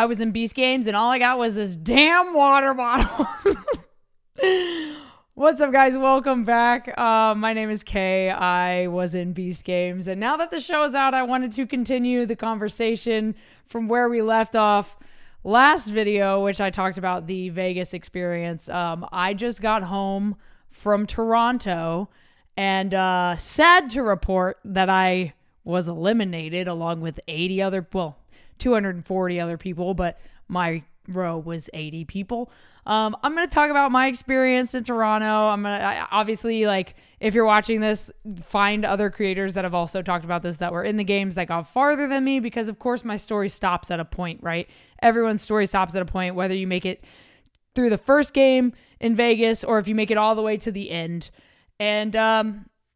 I was in Beast Games and all I got was this damn water bottle. What's up, guys? Welcome back. My name is Kay. I was in Beast Games, and now that the show is out, I wanted to continue the conversation from where we left off last video, which I talked about the Vegas experience. I just got home from Toronto, and sad to report that I was eliminated along with 240 other people, but my row was 80 people. I'm going to talk about my experience in Toronto. Obviously, like, if you're watching this, find other creators that have also talked about this that were in the games that got farther than me, because of course my story stops at a point, right? Everyone's story stops at a point, whether you make it through the first game in Vegas or if you make it all the way to the end. And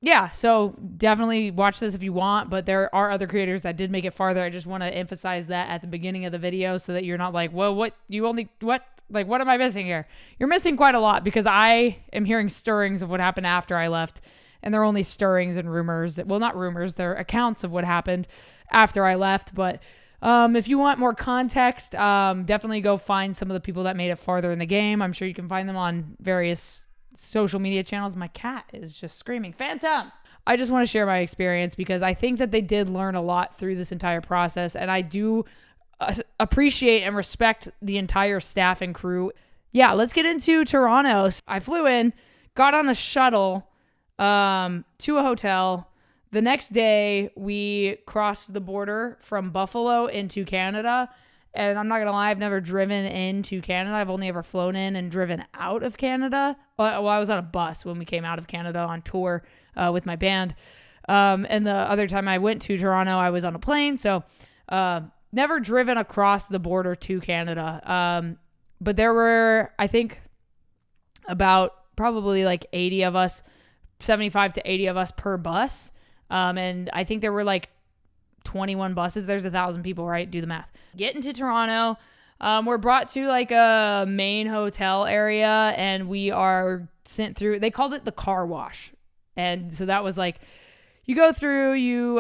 yeah, so definitely watch this if you want, but there are other creators that did make it farther. I just want to emphasize that at the beginning of the video so that you're not like, well, what am I missing here? You're missing quite a lot, because I am hearing stirrings of what happened after I left, and they're only stirrings and rumors. Well, not rumors, they're accounts of what happened after I left. But if you want more context, definitely go find some of the people that made it farther in the game. I'm sure you can find them on various social media channels. My cat is just screaming, Phantom. I just want to share my experience because I think that they did learn a lot through this entire process, and I do appreciate and respect the entire staff and crew. Yeah, let's get into Toronto. I flew in, got on a shuttle to a hotel. The next day, we crossed the border from Buffalo into Canada. And I'm not going to lie, I've never driven into Canada. I've only ever flown in and driven out of Canada. Well, I was on a bus when we came out of Canada on tour with my band. And the other time I went to Toronto, I was on a plane. So never driven across the border to Canada. But there were, I think, about probably like 80 of us, 75 to 80 of us per bus. And I think there were like 21 buses. There's 1,000 people, right? Do the math. Get into Toronto. We're brought to like a main hotel area, and we are sent through, they called it the car wash. And so that was like, you go through, you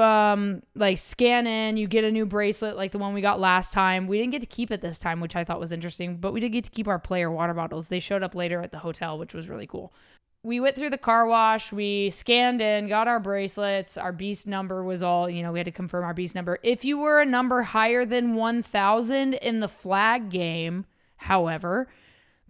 like scan in, you get a new bracelet like the one we got last time. We didn't get to keep it this time, which I thought was interesting, but we did get to keep our player water bottles. They showed up later at the hotel, which was really cool. We went through the car wash, we scanned in, got our bracelets, our beast number was all, we had to confirm our beast number. If you were a number higher than 1,000 in the flag game, however,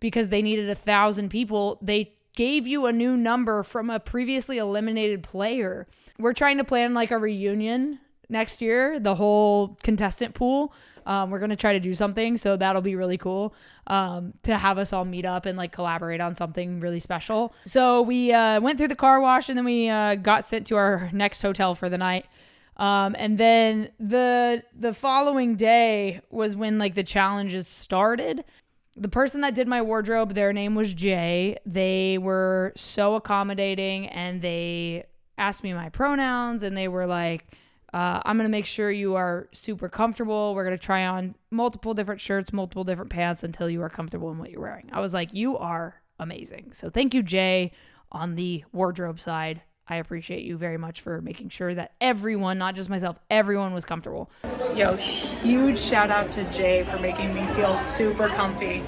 because they needed 1,000 people, they gave you a new number from a previously eliminated player. We're trying to plan like a reunion next year, the whole contestant pool. We're going to try to do something, so that'll be really cool to have us all meet up and like collaborate on something really special. So we went through the car wash, and then we got sent to our next hotel for the night. And then the following day was when like the challenges started. The person that did my wardrobe, their name was Jay. They were so accommodating, and they asked me my pronouns, and they were like, I'm going to make sure you are super comfortable. We're going to try on multiple different shirts, multiple different pants until you are comfortable in what you're wearing. I was like, you are amazing. So thank you, Jay, on the wardrobe side. I appreciate you very much for making sure that everyone, not just myself, everyone was comfortable. Yo, huge shout out to Jay for making me feel super comfy.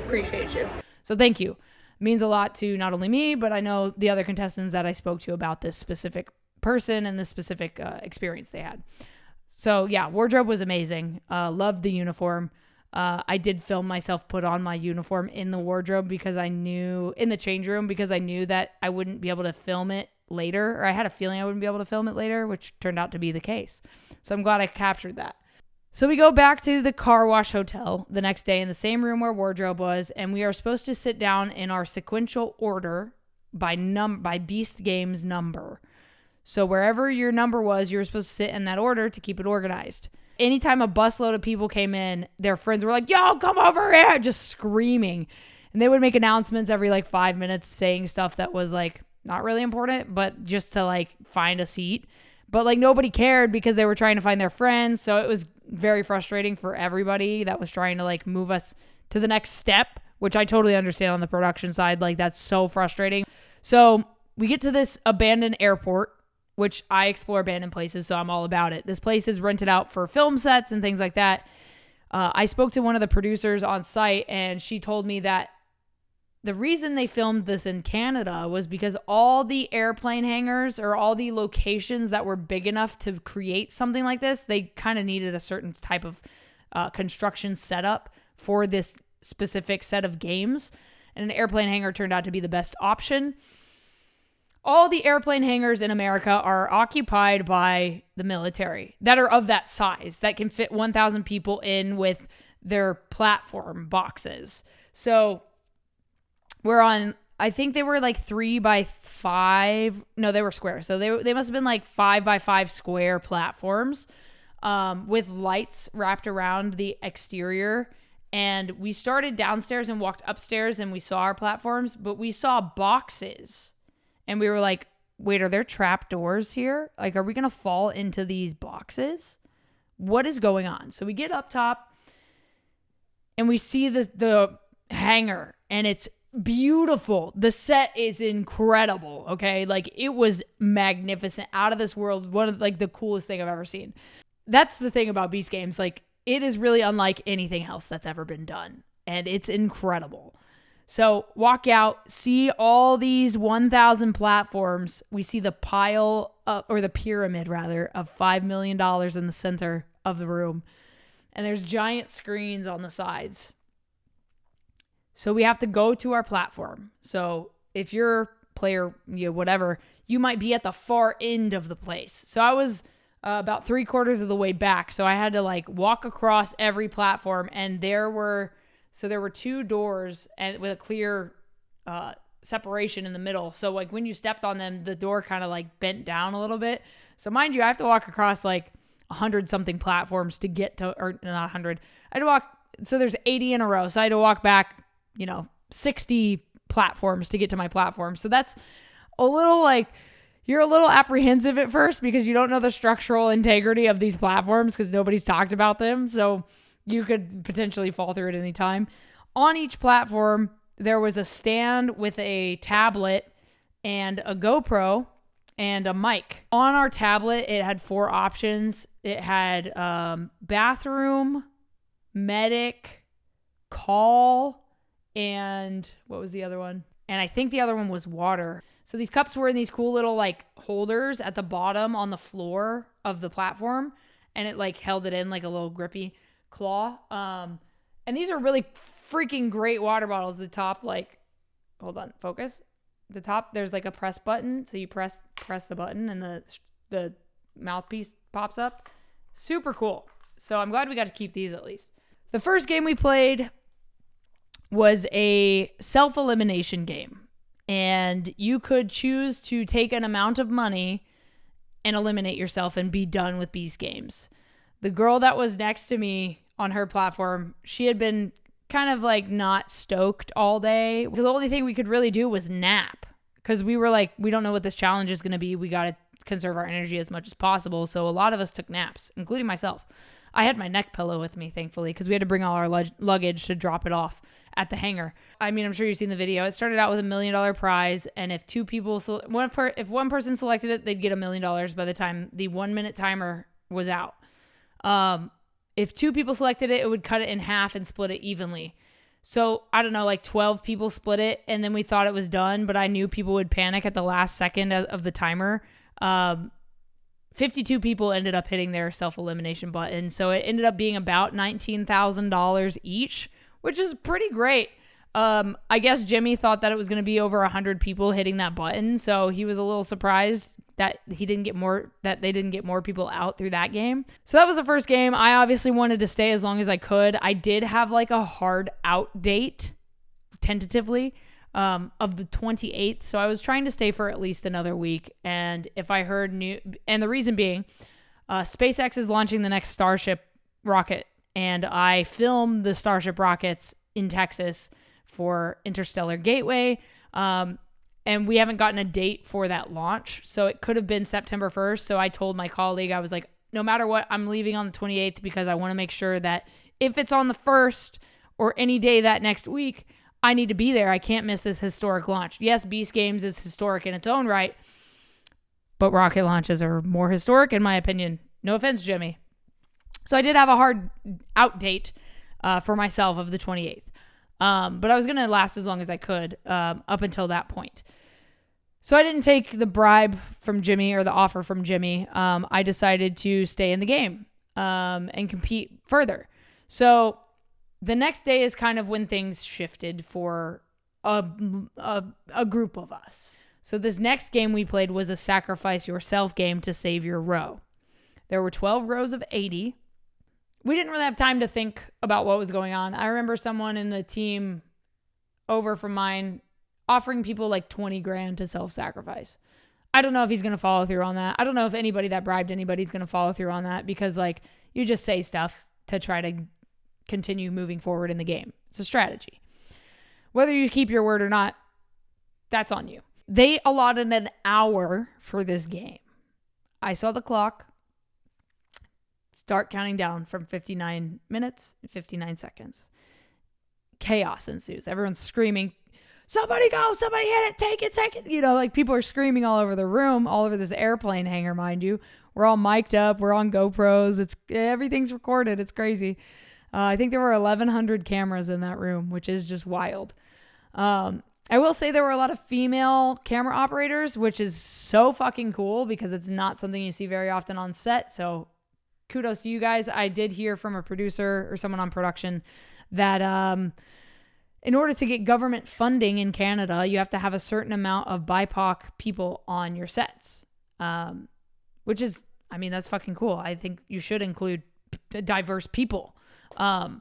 Appreciate you. So thank you. It means a lot to not only me, but I know the other contestants that I spoke to about this specific person and the specific experience they had. So yeah, wardrobe was amazing. Loved the uniform. I did film myself put on my uniform in the wardrobe because I knew, in the change room, because I knew that I wouldn't be able to film it later, or I had a feeling I wouldn't be able to film it later, which turned out to be the case. So I'm glad I captured that. So we go back to the car wash hotel the next day in the same room where wardrobe was, and we are supposed to sit down in our sequential order by Beast Games number. So wherever your number was, you were supposed to sit in that order to keep it organized. Anytime a busload of people came in, their friends were like, yo, come over here, just screaming. And they would make announcements every like 5 minutes saying stuff that was like not really important, but just to like find a seat. But like nobody cared because they were trying to find their friends. So it was very frustrating for everybody that was trying to like move us to the next step, which I totally understand on the production side. Like that's so frustrating. So we get to this abandoned airport, which I explore abandoned places, so I'm all about it. This place is rented out for film sets and things like that. I spoke to one of the producers on site, and she told me that the reason they filmed this in Canada was because all the airplane hangars or all the locations that were big enough to create something like this, they kind of needed a certain type of construction setup for this specific set of games. And an airplane hangar turned out to be the best option. All the airplane hangars in America are occupied by the military that are of that size, that can fit 1,000 people in with their platform boxes. So we're on, I think they were like 3x5. No, they were square. So they must have been like 5x5 square platforms with lights wrapped around the exterior. And we started downstairs and walked upstairs and we saw our platforms, but we saw boxes. And we were like, wait, are there trap doors here? Like, are we going to fall into these boxes? What is going on? So we get up top and we see the hangar, and it's beautiful. The set is incredible. Okay. Like, it was magnificent, out of this world. One of like the coolest thing I've ever seen. That's the thing about Beast Games. Like, it is really unlike anything else that's ever been done. And it's incredible. So walk out, see all these 1,000 platforms. We see the pile, or the pyramid rather, of $5 million in the center of the room. And there's giant screens on the sides. So we have to go to our platform. So if you're a player, whatever, you might be at the far end of the place. So I was about 3/4 of the way back. So I had to like walk across every platform, and there were 2 doors and with a clear separation in the middle. So like when you stepped on them, the door kind of like bent down a little bit. So mind you, I have to walk across like 100 something platforms to get to, or not 100. I had to walk. So there's 80 in a row. So I had to walk back, 60 platforms to get to my platform. So that's a little like, you're a little apprehensive at first because you don't know the structural integrity of these platforms because nobody's talked about them. So you could potentially fall through at any time. On each platform, there was a stand with a tablet and a GoPro and a mic. On our tablet, it had 4 options. It had bathroom, medic, call, and what was the other one? And I think the other one was water. So these cups were in these cool little like holders at the bottom on the floor of the platform, and it like held it in like a little grippy claw. And these are really freaking great water bottles. The top, like, hold on, focus. The top, there's like a press button. So you press the button and the mouthpiece pops up. Super cool. So I'm glad we got to keep these at least. The first game we played was a self-elimination game. And you could choose to take an amount of money and eliminate yourself and be done with Beast Games. The girl that was next to me on her platform, she had been kind of like not stoked all day. The only thing we could really do was nap because we were like, we don't know what this challenge is going to be. We got to conserve our energy as much as possible. So a lot of us took naps, including myself. I had my neck pillow with me, thankfully, because we had to bring all our luggage to drop it off at the hangar. I mean, I'm sure you've seen the video. It started out with $1 million prize, and if 2 people, if one person selected it, they'd get $1 million by the time the 1-minute timer was out. If 2 people selected it, it would cut it in half and split it evenly. So I don't know, like 12 people split it, and then we thought it was done, but I knew people would panic at the last second of the timer. 52 people ended up hitting their self-elimination button. So it ended up being about $19,000 each, which is pretty great. I guess Jimmy thought that it was going to be over 100 people hitting that button. So he was a little surprised that they didn't get more people out through that game. So that was the first game. I obviously wanted to stay as long as I could. I did have like a hard out date, tentatively, of the 28th. So I was trying to stay for at least another week. And if I heard and the reason being, SpaceX is launching the next Starship rocket. And I filmed the Starship rockets in Texas for Interstellar Gateway. And we haven't gotten a date for that launch. So it could have been September 1st. So I told my colleague, I was like, no matter what, I'm leaving on the 28th because I want to make sure that if it's on the 1st or any day that next week, I need to be there. I can't miss this historic launch. Yes, Beast Games is historic in its own right, but rocket launches are more historic in my opinion. No offense, Jimmy. So I did have a hard out date for myself of the 28th. But I was going to last as long as I could up until that point. So I didn't take the bribe from Jimmy or the offer from Jimmy. I decided to stay in the game and compete further. So the next day is kind of when things shifted for a group of us. So this next game we played was a sacrifice yourself game to save your row. There were 12 rows of 80. We didn't really have time to think about what was going on. I remember someone in the team over from mine offering people like 20 grand to self-sacrifice. I don't know if he's going to follow through on that. I don't know if anybody that bribed anybody is going to follow through on that, because like you just say stuff to try to continue moving forward in the game. It's a strategy. Whether you keep your word or not, that's on you. They allotted an hour for this game. I saw the clock start counting down from 59 minutes and 59 seconds. Chaos ensues. Everyone's screaming, somebody go, somebody hit it, take it. You know, like people are screaming all over the room, all over this airplane hangar, mind you. We're all mic'd up. We're on GoPros. Everything's recorded. It's crazy. I think there were 1,100 cameras in that room, which is just wild. I will say there were a lot of female camera operators, which is so fucking cool because it's not something you see very often on set. So kudos to you guys. I did hear from a producer or someone on production that in order to get government funding in Canada, you have to have a certain amount of BIPOC people on your sets, which is, I mean, that's fucking cool. I think you should include diverse people. So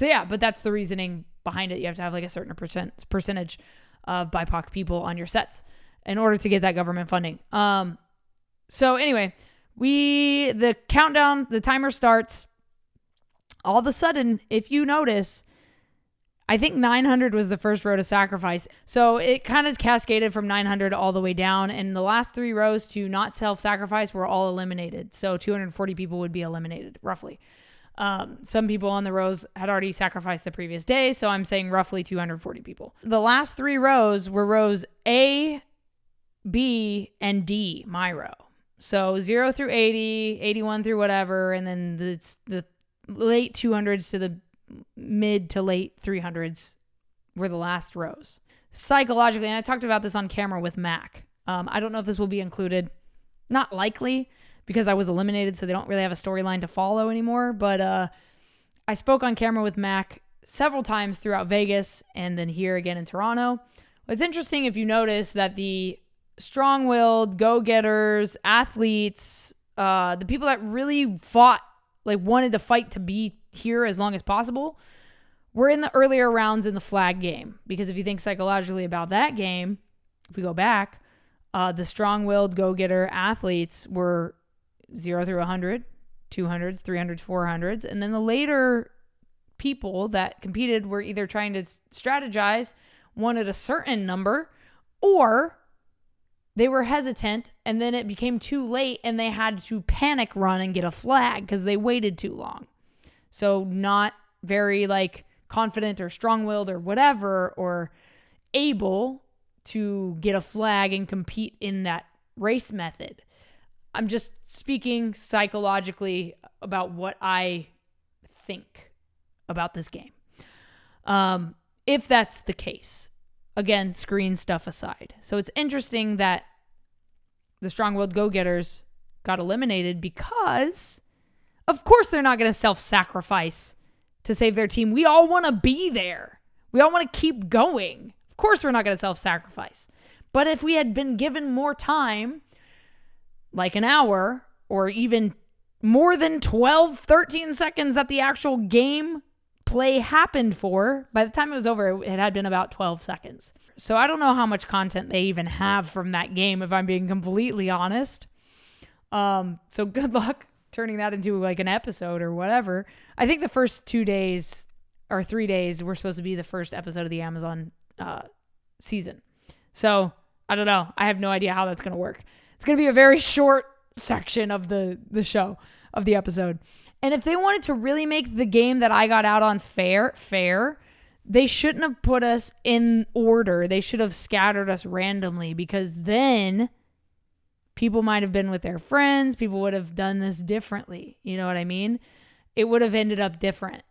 yeah, but that's the reasoning behind it. You have to have like a certain percentage of BIPOC people on your sets in order to get that government funding. So anyway, the countdown, the timer starts. All of a sudden, if you notice, I think 900 was the first row to sacrifice. So it kind of cascaded from 900 all the way down. And the last 3 rows to not self-sacrifice were all eliminated. So 240 people would be eliminated, roughly. Some people on the rows had already sacrificed the previous day. So I'm saying roughly 240 people. The last 3 rows were rows A, B, and D, my row. So 0 through 80, 81 through whatever, and then the late 200s to the mid to late 300s were the last rows. Psychologically, and I talked about this on camera with Mac. I don't know if this will be included. Not likely, because I was eliminated, so they don't really have a storyline to follow anymore. But I spoke on camera with Mac several times throughout Vegas and then here again in Toronto. It's interesting if you notice that the strong-willed, go-getters, athletes, the people that really fought, like wanted to fight to be here as long as possible, were in the earlier rounds in the flag game. Because if you think psychologically about that game, if we go back, the strong-willed, go-getter athletes were 0 through 100, 200s, 300s, 400s. And then the later people that competed were either trying to strategize, wanted a certain number, or they were hesitant, and then it became too late, and they had to panic run and get a flag because they waited too long. So not very like confident or strong-willed or whatever, or able to get a flag and compete in that race method. I'm just speaking psychologically about what I think about this game. If that's the case. Again, screen stuff aside. So it's interesting that the strong-willed go-getters got eliminated because, of course, they're not going to self-sacrifice to save their team. We all want to be there. We all want to keep going. Of course, we're not going to self-sacrifice. But if we had been given more time, like an hour, or even more than 12, 13 seconds that the actual game play happened for, by the time it was over, it had been about 12 seconds. So I don't know how much content they even have from that game, if I'm being completely honest. So good luck turning that into like an episode or whatever. I think the first 2 days or 3 days were supposed to be the first episode of the Amazon season. So I don't know. I have no idea how that's going to work. It's going to be a very short section of the show, of the episode. And if they wanted to really make the game that I got out on fair, they shouldn't have put us in order. They should have scattered us randomly, because then People might have been with their friends. People would have done this differently. You know what I mean? It would have ended up different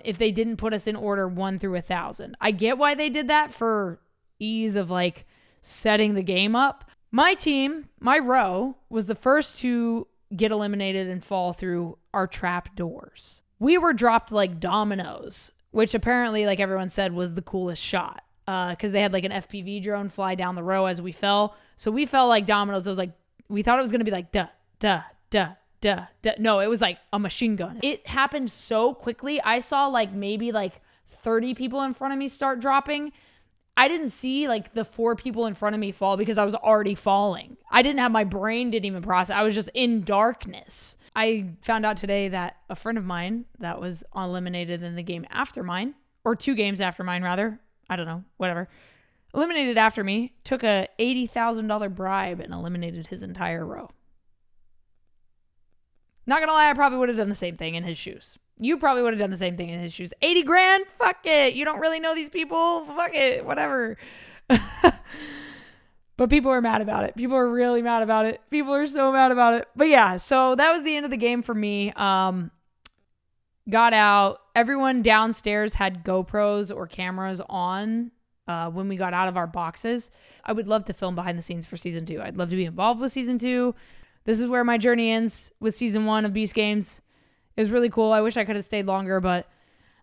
if they didn't put us in order 1 through 1,000. I get why they did that for ease of like setting the game up. My team, my row, was the first to get eliminated and fall through our trap doors. We were dropped like dominoes, which apparently, like everyone said, was the coolest shot because they had like an FPV drone fly down the row as we fell. So we fell like dominoes. It was like, we thought it was going to be like, duh, duh, duh, duh, duh. No, it was like a machine gun. It happened so quickly. I saw like maybe like 30 people in front of me start dropping. I didn't see like the 4 people in front of me fall because I was already falling. I didn't have, my brain didn't even process. I was just in darkness. I found out today that a friend of mine that was eliminated in the game after mine, or 2 games after mine rather, I don't know, whatever, eliminated after me, took a $80,000 bribe and eliminated his entire row. Not gonna lie, I probably would have done the same thing in his shoes. You probably would have done the same thing in his shoes. 80 grand? Fuck it. You don't really know these people? Fuck it. Whatever. But people are mad about it. People are really mad about it. People are so mad about it. But yeah, so that was the end of the game for me. Got out. Everyone downstairs had GoPros or cameras on when we got out of our boxes. I would love to film behind the scenes for season 2. I'd love to be involved with season 2. This is where my journey ends with season 1 of Beast Games. It was really cool. I wish I could have stayed longer, but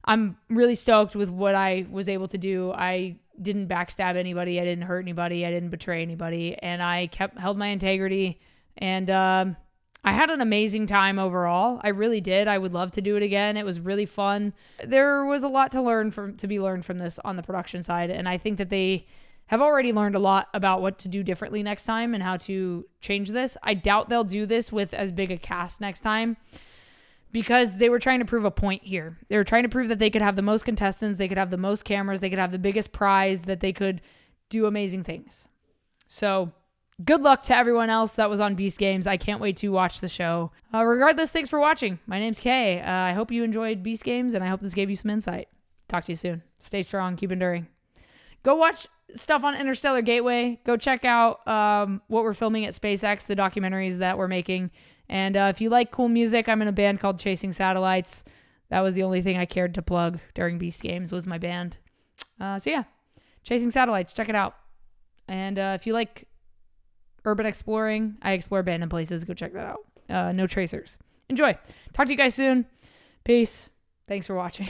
I'm really stoked with what I was able to do. I didn't backstab anybody. I didn't hurt anybody. I didn't betray anybody. And I held my integrity. And I had an amazing time overall. I really did. I would love to do it again. It was really fun. There was a lot to be learned from this on the production side. And I think that they have already learned a lot about what to do differently next time and how to change this. I doubt they'll do this with as big a cast next time, because they were trying to prove a point here. They were trying to prove that they could have the most contestants, they could have the most cameras, they could have the biggest prize, that they could do amazing things. So good luck to everyone else that was on Beast Games. I can't wait to watch the show. Regardless, thanks for watching. My name's Kay. I hope you enjoyed Beast Games, and I hope this gave you some insight. Talk to you soon. Stay strong. Keep enduring. Go watch stuff on Interstellar Gateway. Go check out what we're filming at SpaceX, the documentaries that we're making. And if you like cool music, I'm in a band called Chasing Satellites. That was the only thing I cared to plug during Beast Games was my band. So yeah, Chasing Satellites, check it out. And if you like urban exploring, I explore abandoned places. Go check that out. No Tracers. Enjoy. Talk to you guys soon. Peace. Thanks for watching.